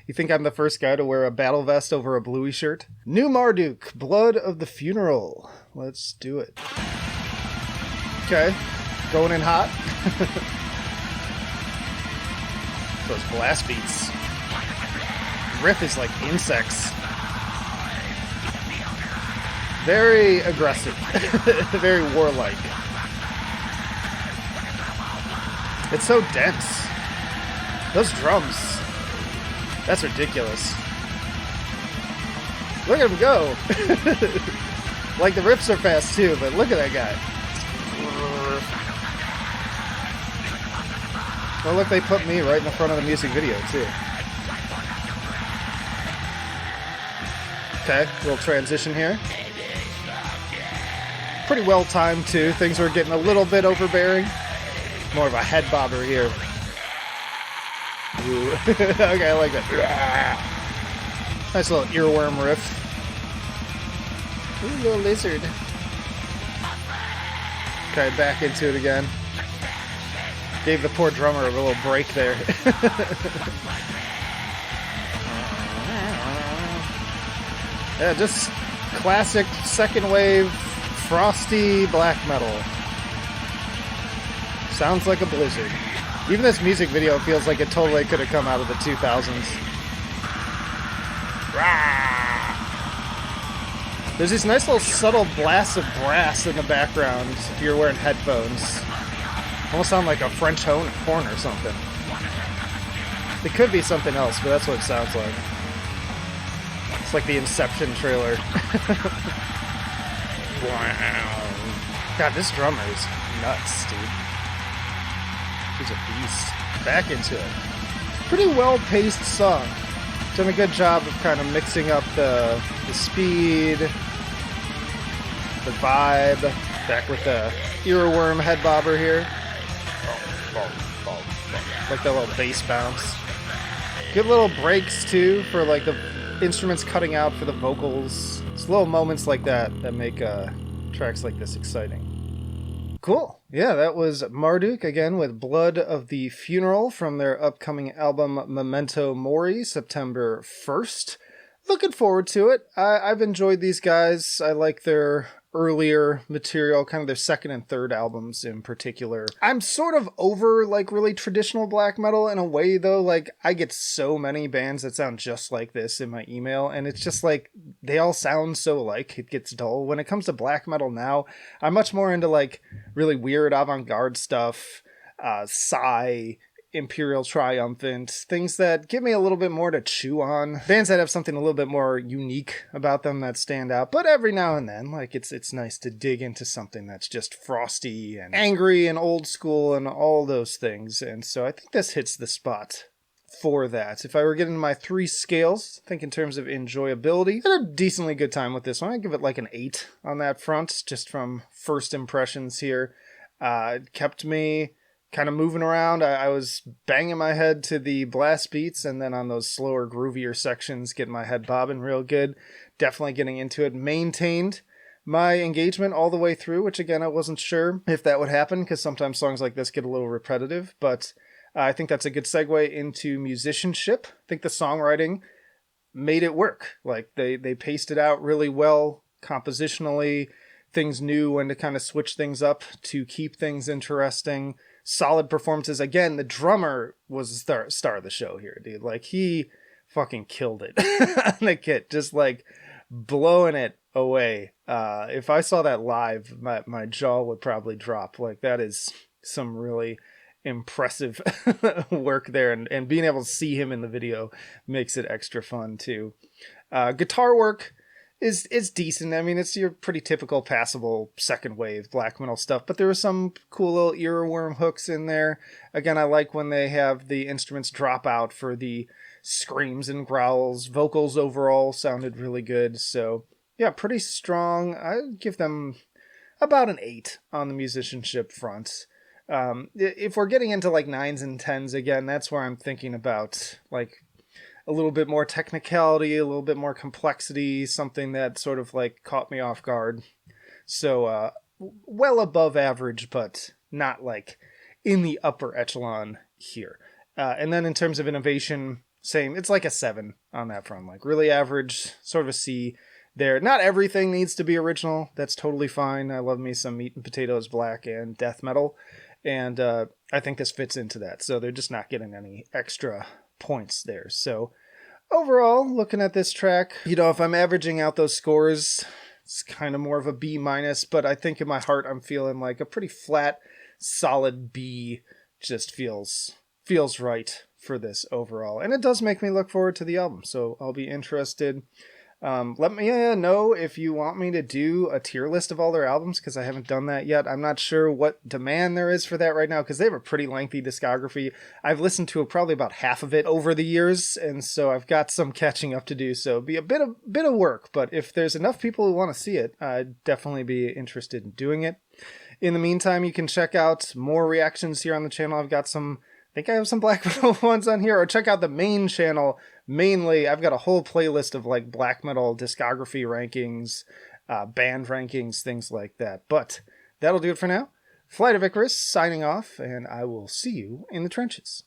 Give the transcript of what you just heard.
You think I'm the first guy to wear a battle vest over a bluey shirt? New Marduk, Blood of the Funeral. Let's do it. Okay, going in hot. Those blast beats. Riff is like insects. Very aggressive. Very warlike. It's so dense. Those drums. That's ridiculous. Look at him go. Like the riffs are fast too, but look at that guy. Oh look, they put me right in the front of the music video too. Okay, little transition here. Pretty well timed too. Things were getting a little bit overbearing. More of a head bobber here. Ooh. Okay, I like that. Nice little earworm riff. Ooh, little lizard. Okay, back into it again. Gave the poor drummer a little break there. Yeah, just classic second wave frosty black metal. Sounds like a blizzard. Even this music video feels like it totally could have come out of the 2000s. There's these nice little subtle blasts of brass in the background if you're wearing headphones. Almost sound like a French horn or something. It could be something else, but that's what it sounds like. It's like the Inception trailer. Wow. God, this drummer is nuts, dude. He's a beast. Back into it. Pretty well-paced song. Done a good job of kind of mixing up the speed, the vibe. Back with the earworm head bobber here. Like the little bass bounce. Good little breaks too for like the instruments cutting out for the vocals. It's little moments like that that make tracks like this exciting. Cool. Yeah, that was Marduk again with Blood of the Funeral from their upcoming album Memento Mori, September 1st. Looking forward to it. I've enjoyed these guys. I like their earlier material, kind of their second and third albums in particular. I'm sort of over like really traditional black metal in a way though. Like I get so many bands that sound just like this in my email, and it's just like they all sound so alike, it gets dull. When it comes to black metal now, I'm much more into like really weird avant-garde stuff, Psy, Imperial Triumphant, things that give me a little bit more to chew on. Bands that have something a little bit more unique about them that stand out. But every now and then, like it's nice to dig into something that's just frosty and angry and old school and all those things. And so I think this hits the spot for that. If I were getting my 3 scales, I think in terms of enjoyability, I had a decently good time with this one. I'd give it like an 8 on that front, just from first impressions here. It kept me kind of moving around. I was banging my head to the blast beats, and then on those slower, groovier sections, getting my head bobbing real good. Definitely getting into it. Maintained my engagement all the way through, which again, I wasn't sure if that would happen, because sometimes songs like this get a little repetitive, but I think that's a good segue into musicianship. I think the songwriting made it work. Like, they paced it out really well, compositionally. Things knew when to kind of switch things up to keep things interesting. Solid performances. Again, the drummer was the star of the show here, dude. Like, he fucking killed it on the kit. Just, like, blowing it away. If I saw that live, my jaw would probably drop. Like, that is some really impressive work there. And being able to see him in the video makes it extra fun, too. Guitar work is decent. I mean, it's your pretty typical passable second wave black metal stuff, but there were some cool little earworm hooks in there. Again, I like when they have the instruments drop out for the screams and growls. Vocals overall sounded really good. So yeah, pretty strong. I'd give them about an 8 on the musicianship front. If we're getting into like 9s and 10s again, that's where I'm thinking about like a little bit more technicality, a little bit more complexity, something that sort of like caught me off guard. So well above average, but not like in the upper echelon here. And then in terms of innovation, same. It's like a 7 on that front. Like really average, sort of a C there. Not everything needs to be original. That's totally fine. I love me some Meat and Potatoes Black and death metal. And I think this fits into that. So they're just not getting any extra points there. So overall, looking at this track, if I'm averaging out those scores, it's kind of more of a B minus, but I think in my heart, I'm feeling like a pretty flat, solid B. Just feels right for this overall. And it does make me look forward to the album. So I'll be interested. Let me know if you want me to do a tier list of all their albums, because I haven't done that yet. I'm not sure what demand there is for that right now, because they have a pretty lengthy discography. I've listened to probably about half of it over the years, and so I've got some catching up to do. So it'll be a bit of work, but if there's enough people who want to see it, I'd definitely be interested in doing it. In the meantime, you can check out more reactions here on the channel. I think I have some black metal ones on here, or check out the main channel. Mainly, I've got a whole playlist of like black metal discography rankings, band rankings, things like that. But that'll do it for now. Flight of Icarus signing off, and I will see you in the trenches.